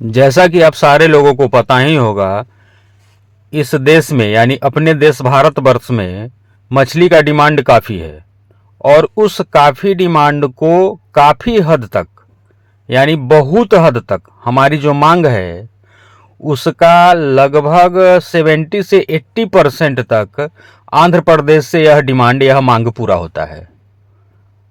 जैसा कि आप सारे लोगों को पता ही होगा, इस देश में यानी अपने देश भारतवर्ष में मछली का डिमांड काफ़ी है और उस काफ़ी डिमांड को काफ़ी हद तक यानी बहुत हद तक हमारी जो मांग है उसका लगभग 70 से 80% तक आंध्र प्रदेश से यह मांग पूरा होता है।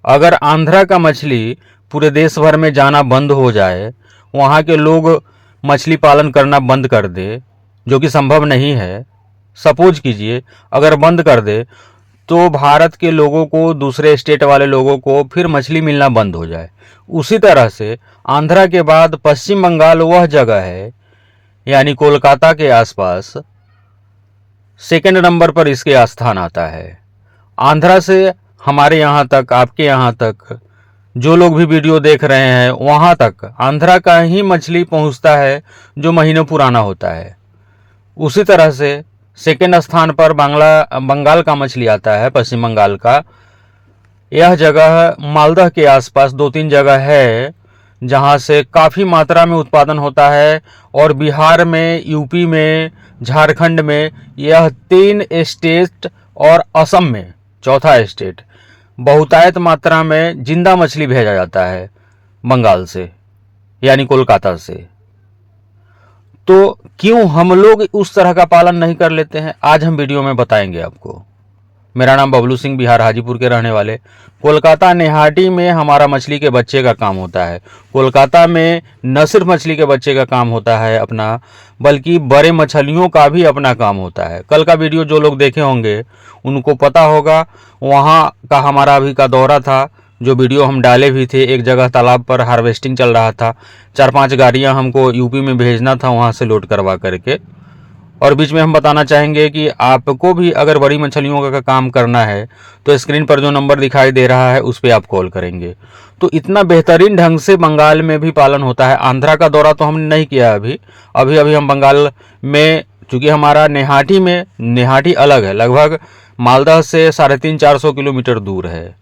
अगर आंध्रा का मछली पूरे देश भर में जाना बंद हो जाए, वहाँ के लोग मछली पालन करना बंद कर दे, जो कि संभव नहीं है, सपोज कीजिए अगर बंद कर दे तो भारत के लोगों को, दूसरे स्टेट वाले लोगों को फिर मछली मिलना बंद हो जाए। उसी तरह से आंध्रा के बाद पश्चिम बंगाल वह जगह है यानी कोलकाता के आसपास सेकंड नंबर पर इसके स्थान आता है। आंध्रा से हमारे यहाँ तक, आपके यहाँ तक जो लोग भी वीडियो देख रहे हैं वहाँ तक आंध्रा का ही मछली पहुँचता है जो महीनों पुराना होता है। उसी तरह से सेकंड स्थान पर बंगाल का मछली आता है, पश्चिम बंगाल का। यह जगह मालदह के आसपास 2-3 जगह है जहाँ से काफ़ी मात्रा में उत्पादन होता है और बिहार में, यूपी में, झारखंड में, यह 3 स्टेट और असम में चौथा स्टेट बहुतायत मात्रा में जिंदा मछली भेजा जाता है बंगाल से यानी कोलकाता से। तो क्यों हम लोग उस तरह का पालन नहीं कर लेते हैं, आज हम वीडियो में बताएंगे आपको। मेरा नाम बबलू सिंह, बिहार हाजीपुर के रहने वाले। कोलकाता नेहाटी में हमारा मछली के बच्चे का काम होता है। कोलकाता में न सिर्फ मछली के बच्चे का काम होता है अपना, बल्कि बड़े मछलियों का भी अपना काम होता है। कल का वीडियो जो लोग देखे होंगे उनको पता होगा, वहाँ का हमारा अभी का दौरा था, जो वीडियो हम डाले भी थे। एक जगह तालाब पर हार्वेस्टिंग चल रहा था, 4-5 गाड़ियाँ हमको यूपी में भेजना था वहाँ से लोड करवा करके। और बीच में हम बताना चाहेंगे कि आपको भी अगर बड़ी मछलियों का काम करना है तो स्क्रीन पर जो नंबर दिखाई दे रहा है उस पर आप कॉल करेंगे। तो इतना बेहतरीन ढंग से बंगाल में भी पालन होता है। आंध्रा का दौरा तो हमने नहीं किया अभी हम बंगाल में, चूँकि हमारा नेहाटी अलग है, लगभग मालदह से 350-400 किलोमीटर दूर है।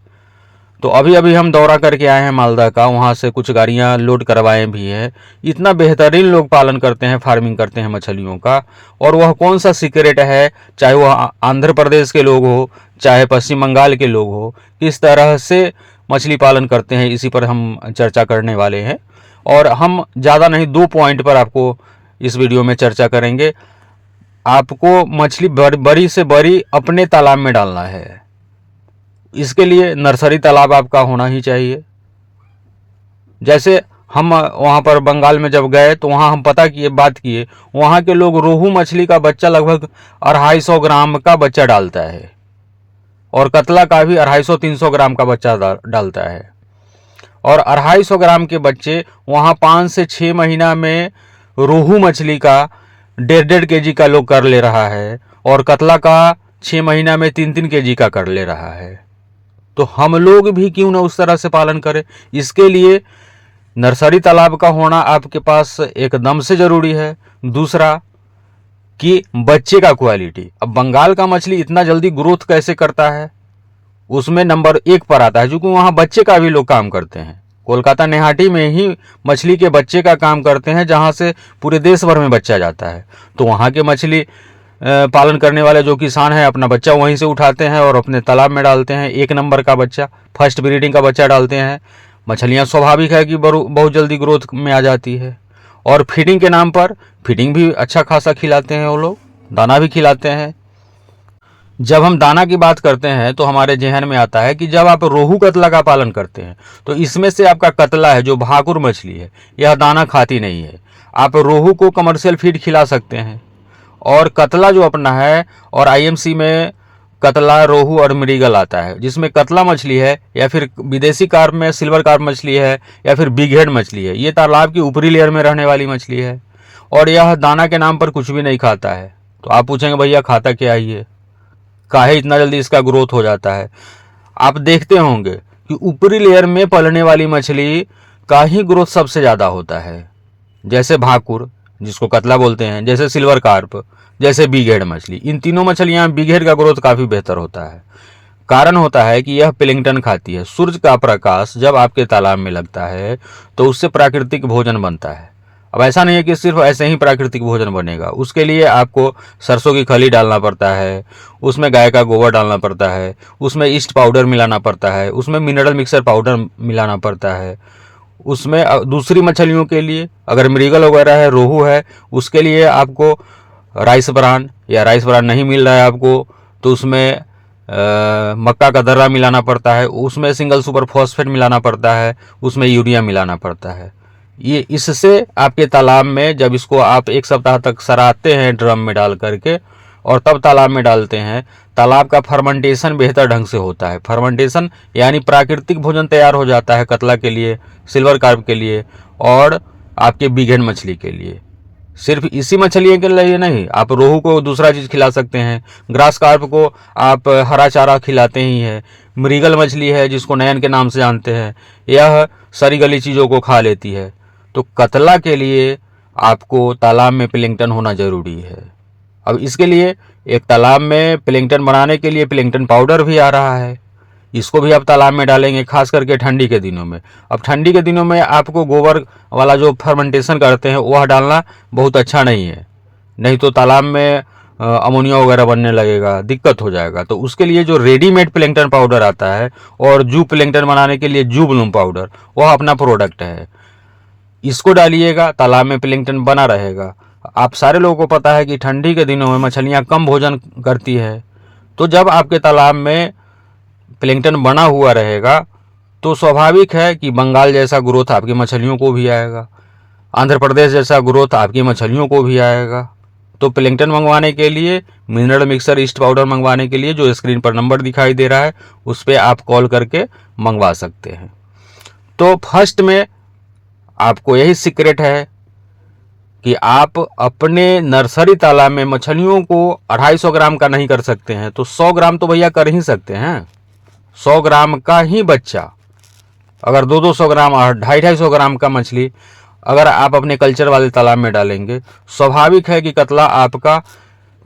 तो अभी हम दौरा करके आए हैं मालदा का, वहाँ से कुछ गाड़ियाँ लोड करवाए भी हैं। इतना बेहतरीन लोग पालन करते हैं, फार्मिंग करते हैं मछलियों का। और वह कौन सा सीक्रेट है, चाहे वह आंध्र प्रदेश के लोग हो चाहे पश्चिम बंगाल के लोग हो, किस तरह से मछली पालन करते हैं, इसी पर हम चर्चा करने वाले हैं। और हम ज़्यादा नहीं, 2 पॉइंट पर आपको इस वीडियो में चर्चा करेंगे। आपको मछली बड़ी से बड़ी अपने तालाब में डालना है। इसके लिए नर्सरी तालाब आपका होना ही चाहिए। जैसे हम वहाँ पर बंगाल में जब गए तो वहाँ हम बात किए, वहाँ के लोग रोहू मछली का बच्चा लगभग 250 ग्राम का बच्चा डालता है और कतला का भी 250-300 ग्राम का बच्चा डालता है। और 250 ग्राम के बच्चे वहाँ 5 से 6 महीना में रोहू मछली का 1.5 केजी का लोग कर ले रहा है और कतला का 6 महीना में 3-3 केजी का कर ले रहा है। तो हम लोग भी क्यों ना उस तरह से पालन करें। इसके लिए नर्सरी तालाब का होना आपके पास एकदम से ज़रूरी है। दूसरा कि बच्चे का क्वालिटी। अब बंगाल का मछली इतना जल्दी ग्रोथ कैसे करता है, उसमें नंबर 1 पर आता है, क्योंकि वहाँ बच्चे का भी लोग काम करते हैं। कोलकाता नेहाटी में ही मछली के बच्चे का काम करते हैं, जहाँ से पूरे देश भर में बच्चा जाता है। तो वहाँ के मछली पालन करने वाले जो किसान हैं अपना बच्चा वहीं से उठाते हैं और अपने तालाब में डालते हैं। 1 नंबर का बच्चा, फर्स्ट ब्रीडिंग का बच्चा डालते हैं। मछलियाँ स्वाभाविक है कि बहुत जल्दी ग्रोथ में आ जाती है। और फीडिंग के नाम पर फीडिंग भी अच्छा खासा खिलाते हैं वो लोग, दाना भी खिलाते हैं। जब हम दाना की बात करते हैं तो हमारे जहन में आता है कि जब आप रोहू कतला का पालन करते हैं तो इसमें से आपका कतला है जो भाकुर मछली है, यह दाना खाती नहीं है। आप रोहू को कमर्शियल फीड खिला सकते हैं। और कतला जो अपना है, और आईएमसी में कतला, रोहू और मृगल आता है, जिसमें कतला मछली है या फिर विदेशी कार्प में सिल्वर कार्प मछली है या फिर बिग हेड मछली है। ये तालाब की ऊपरी लेयर में रहने वाली मछली है और यह दाना के नाम पर कुछ भी नहीं खाता है। तो आप पूछेंगे भैया खाता क्या है ये, काहे इतना जल्दी इसका ग्रोथ हो जाता है। आप देखते होंगे कि ऊपरी लेयर में पलने वाली मछली का ही ग्रोथ सबसे ज़्यादा होता है, जैसे भाकुर जिसको कतला बोलते हैं, जैसे सिल्वर कार्प, जैसे बिग हेड मछली। इन तीनों मछलियाँ, बिग हेड का ग्रोथ काफ़ी बेहतर होता है। कारण होता है कि यह प्लैंक्टन खाती है। सूरज का प्रकाश जब आपके तालाब में लगता है तो उससे प्राकृतिक भोजन बनता है। अब ऐसा नहीं है कि सिर्फ ऐसे ही प्राकृतिक भोजन बनेगा, उसके लिए आपको सरसों की खली डालना पड़ता है, उसमें गाय का गोबर डालना पड़ता है, उसमें ईस्ट पाउडर मिलाना पड़ता है, उसमें मिनरल मिक्सर पाउडर मिलाना पड़ता है। उसमें दूसरी मछलियों के लिए अगर मृगल वगैरह है, रोहू है, उसके लिए आपको राइस ब्रान या राइस ब्रान नहीं मिल रहा है आपको तो उसमें मक्का का दर्रा मिलाना पड़ता है, उसमें सिंगल सुपर फॉस्फेट मिलाना पड़ता है, उसमें यूरिया मिलाना पड़ता है। ये इससे आपके तालाब में जब इसको आप 1 सप्ताह तक सराहते हैं ड्रम में डाल करके और तब तालाब में डालते हैं, तालाब का फर्मेंटेशन बेहतर ढंग से होता है। फर्मेंटेशन यानी प्राकृतिक भोजन तैयार हो जाता है कतला के लिए, सिल्वर कार्प के लिए और आपके बिघन मछली के लिए। सिर्फ इसी मछलियों के लिए नहीं, आप रोहू को दूसरा चीज़ खिला सकते हैं, ग्रास कार्प को आप हरा चारा खिलाते ही हैं, मृगल मछली है जिसको नयन के नाम से जानते हैं, यह सड़ी गली चीज़ों को खा लेती है। तो कतला के लिए आपको तालाब में प्लैंकटन होना ज़रूरी है। अब इसके लिए एक तालाब में प्लैंकटन बनाने के लिए प्लैंकटन पाउडर भी आ रहा है, इसको भी आप तालाब में डालेंगे, खास करके ठंडी के दिनों में। अब ठंडी के दिनों में आपको गोबर वाला जो फर्मेंटेशन करते हैं वह डालना बहुत अच्छा नहीं है, नहीं तो तालाब में अमोनिया वगैरह बनने लगेगा, दिक्कत हो जाएगा। तो उसके लिए जो रेडीमेड प्लैंकटन पाउडर आता है और जू प्लैंकटन बनाने के लिए जू ब्लूम पाउडर, वह अपना प्रोडक्ट है, इसको डालिएगा, तालाब में प्लैंकटन बना रहेगा। आप सारे लोगों को पता है कि ठंडी के दिनों में मछलियाँ कम भोजन करती है, तो जब आपके तालाब में प्लैंकटन बना हुआ रहेगा तो स्वाभाविक है कि बंगाल जैसा ग्रोथ आपकी मछलियों को भी आएगा, आंध्र प्रदेश जैसा ग्रोथ आपकी मछलियों को भी आएगा। तो प्लैंकटन मंगवाने के लिए, मिनरल मिक्सर ईस्ट पाउडर मंगवाने के लिए जो स्क्रीन पर नंबर दिखाई दे रहा है उस पर आप कॉल करके मंगवा सकते हैं। तो फर्स्ट में आपको यही सीक्रेट है कि आप अपने नर्सरी तालाब में मछलियों को 250 ग्राम का नहीं कर सकते हैं तो 100 ग्राम तो भैया कर ही सकते हैं। 100 ग्राम का ही बच्चा, अगर 200 ग्राम और 250 ग्राम का मछली अगर आप अपने कल्चर वाले तालाब में डालेंगे, स्वाभाविक है कि कतला आपका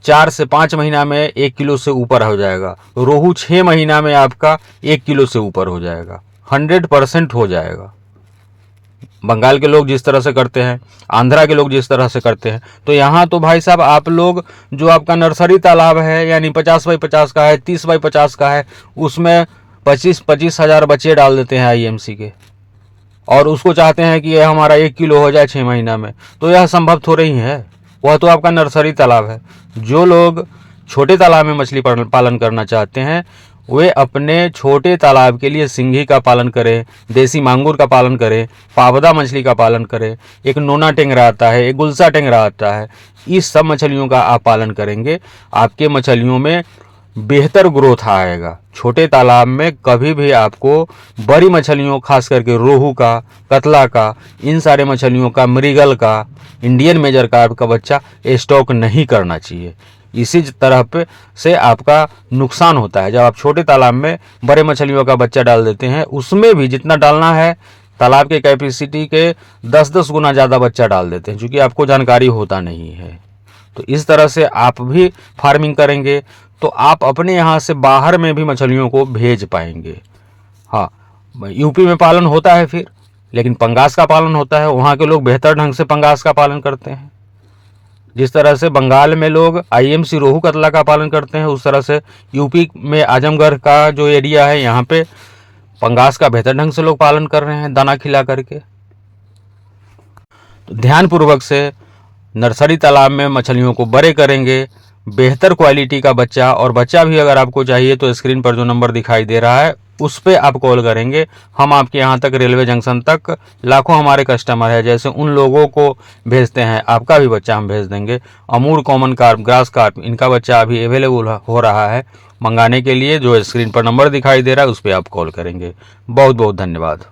4 से 5 महीना में 1 किलो से ऊपर हो जाएगा, रोहू 6 महीना में आपका 1 किलो से ऊपर हो जाएगा, 100% हो जाएगा। बंगाल के लोग जिस तरह से करते हैं, आंध्रा के लोग जिस तरह से करते हैं, तो यहाँ तो भाई साहब आप लोग जो आपका नर्सरी तालाब है यानी 50 बाई 50 का है, 30 बाई 50 का है, उसमें 25 हज़ार बच्चे डाल देते हैं आईएमसी के और उसको चाहते हैं कि यह हमारा 1 किलो हो जाए 6 महीना में, तो यह संभव थोड़ा ही है। वह तो आपका नर्सरी तालाब है। जो लोग छोटे तालाब में मछली पालन करना चाहते हैं वे अपने छोटे तालाब के लिए सिंघी का पालन करें, देसी मांगुर का पालन करें, पावदा मछली का पालन करें, एक नोना टेंगरा आता है, एक गुलसा टेंगरा आता है, इस सब मछलियों का आप पालन करेंगे, आपके मछलियों में बेहतर ग्रोथ आएगा। छोटे तालाब में कभी भी आपको बड़ी मछलियों, खास करके रोहू का, कतला का, इन सारे मछलियों का, मृगल का, इंडियन मेजर कार्प का बच्चा स्टॉक नहीं करना चाहिए। इसी तरह पे से आपका नुकसान होता है। जब आप छोटे तालाब में बड़े मछलियों का बच्चा डाल देते हैं, उसमें भी जितना डालना है तालाब के कैपेसिटी के 10-10 गुना ज़्यादा बच्चा डाल देते हैं, क्योंकि आपको जानकारी होता नहीं है। तो इस तरह से आप भी फार्मिंग करेंगे तो आप अपने यहाँ से बाहर में भी मछलियों को भेज पाएंगे। हाँ, यूपी में पालन होता है फिर, लेकिन पंगास का पालन होता है, वहाँ के लोग बेहतर ढंग से पंगास का पालन करते हैं। जिस तरह से बंगाल में लोग आईएमसी रोहू कतला का पालन करते हैं, उस तरह से यूपी में आजमगढ़ का जो एरिया है यहाँ पे पंगास का बेहतर ढंग से लोग पालन कर रहे हैं दाना खिला करके। तो ध्यानपूर्वक से नर्सरी तालाब में मछलियों को बड़े करेंगे, बेहतर क्वालिटी का बच्चा, और बच्चा भी अगर आपको चाहिए तो स्क्रीन पर जो नंबर दिखाई दे रहा है उस पर आप कॉल करेंगे। हम आपके यहाँ तक रेलवे जंक्शन तक लाखों हमारे कस्टमर है, जैसे उन लोगों को भेजते हैं आपका भी बच्चा हम भेज देंगे। अमूर कॉमन कार्प, ग्रास कार्प, इनका बच्चा अभी अवेलेबल हो रहा है। मंगाने के लिए जो स्क्रीन पर नंबर दिखाई दे रहा है उस पर आप कॉल करेंगे। बहुत बहुत धन्यवाद।